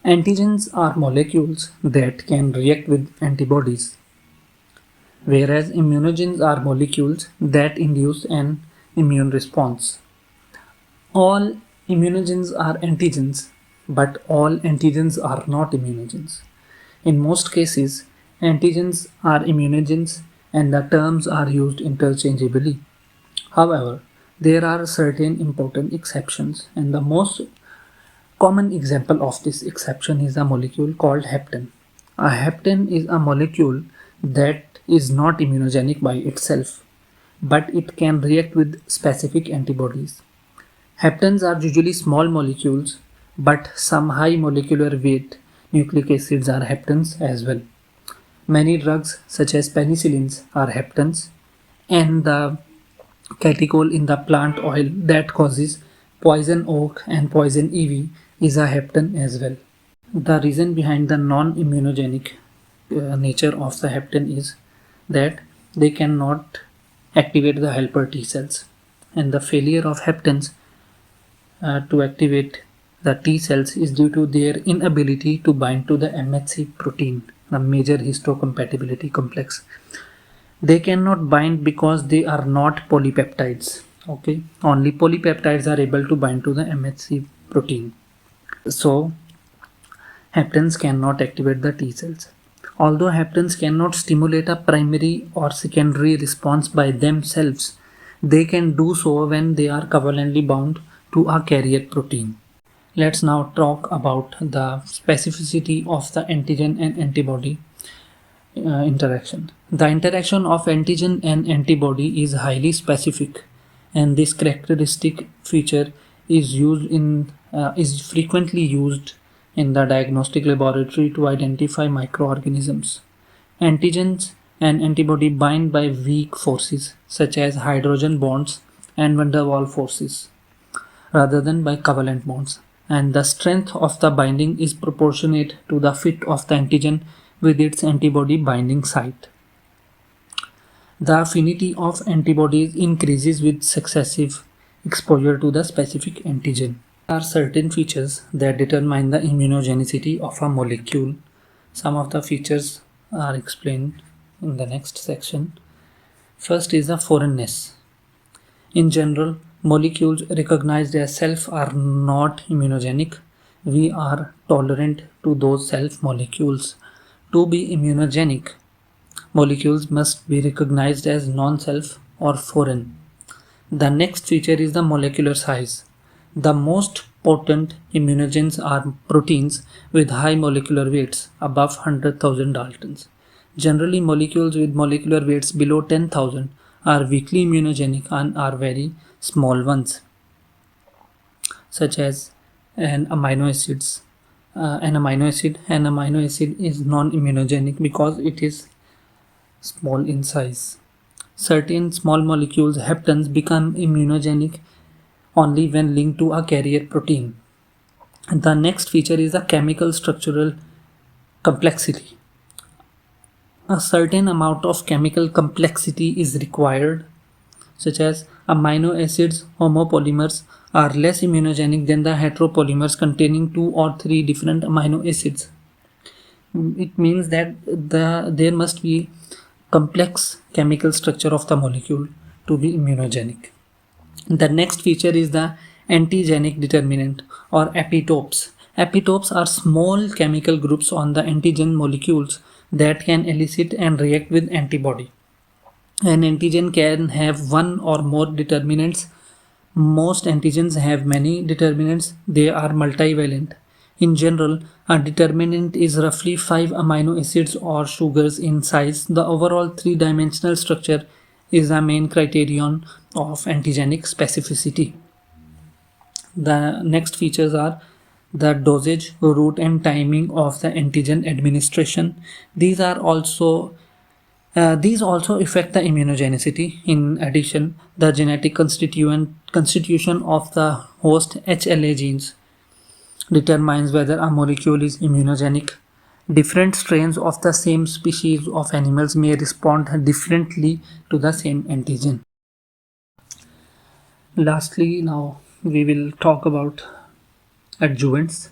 Antigens are molecules that can react with antibodies, whereas immunogens are molecules that induce an immune response. All immunogens are antigens, but all antigens are not immunogens. In most cases, antigens are immunogens and the terms are used interchangeably. However, there are certain important exceptions, and the most common example of this exception is a molecule called heptane. A heptane is a molecule that is not immunogenic by itself, but it can react with specific antibodies. Heptanes are usually small molecules, but some high molecular weight nucleic acids are heptanes as well. Many drugs, such as penicillins, are heptanes, and the catechol in the plant oil that causes poison oak and poison ivy is a heptane as well. The reason behind the non-immunogenic nature of the heptane is that they cannot activate the helper T cells, and the failure of heptanes to activate the T cells is due to their inability to bind to the MHC protein, the major histocompatibility complex. They cannot bind because they are not polypeptides. Okay, only polypeptides are able to bind to the MHC protein. So heptanes cannot activate the T cells. Although heptanes cannot stimulate a primary or secondary response by themselves, they can do so when they are covalently bound to a carrier protein. Let's now talk about the specificity of the antigen and antibody interaction. The interaction of antigen and antibody is highly specific, and this characteristic feature is frequently used in the diagnostic laboratory to identify microorganisms. Antigens and antibody bind by weak forces such as hydrogen bonds and van der Waals forces rather than by covalent bonds, and the strength of the binding is proportionate to the fit of the antigen with its antibody binding site. The affinity of antibodies increases with successive exposure to the specific antigen. There are certain features that determine the immunogenicity of a molecule. Some of the features are explained in the next section. First is the foreignness. In general, molecules recognized as self are not immunogenic. We are tolerant to those self molecules. To be immunogenic, molecules must be recognized as non-self or foreign. The next feature is the molecular size. The most potent immunogens are proteins with high molecular weights above 100,000 Daltons. Generally, molecules with molecular weights below 10,000 are weakly immunogenic and are very small ones, such as an amino acids. An amino acid is non-immunogenic because it is small in size. Certain small molecules, heptanes, become immunogenic only when linked to a carrier protein. The next feature is the chemical structural complexity. A certain amount of chemical complexity is required, such as amino acids homopolymers are less immunogenic than the heteropolymers containing 2 or 3 different amino acids. It means that there must be complex chemical structure of the molecule to be immunogenic. The next feature is the antigenic determinant or epitopes. Epitopes are small chemical groups on the antigen molecules that can elicit and react with antibody. An antigen can have one or more determinants. Most antigens have many determinants. They are multivalent. In general, a determinant is roughly 5 amino acids or sugars in size. The overall three-dimensional structure is the main criterion of antigenic specificity. The next features are the dosage, route, and timing of the antigen administration. These also affect the immunogenicity. In addition, the genetic constitution of the host HLA genes determines whether a molecule is immunogenic. Different strains of the same species of animals may respond differently to the same antigen. Lastly, now we will talk about adjuvants.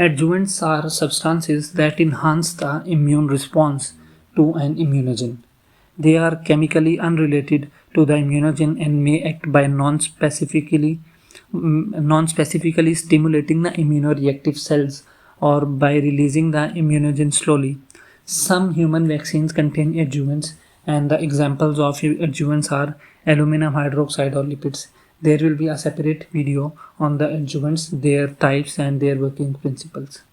Adjuvants are substances that enhance the immune response to an immunogen. They are chemically unrelated to the immunogen and may act by non-specifically stimulating the immunoreactive cells or by releasing the immunogen slowly. Some human vaccines contain adjuvants, and the examples of adjuvants are aluminum hydroxide or lipids. There will be a separate video on the adjuvants, their types, and their working principles.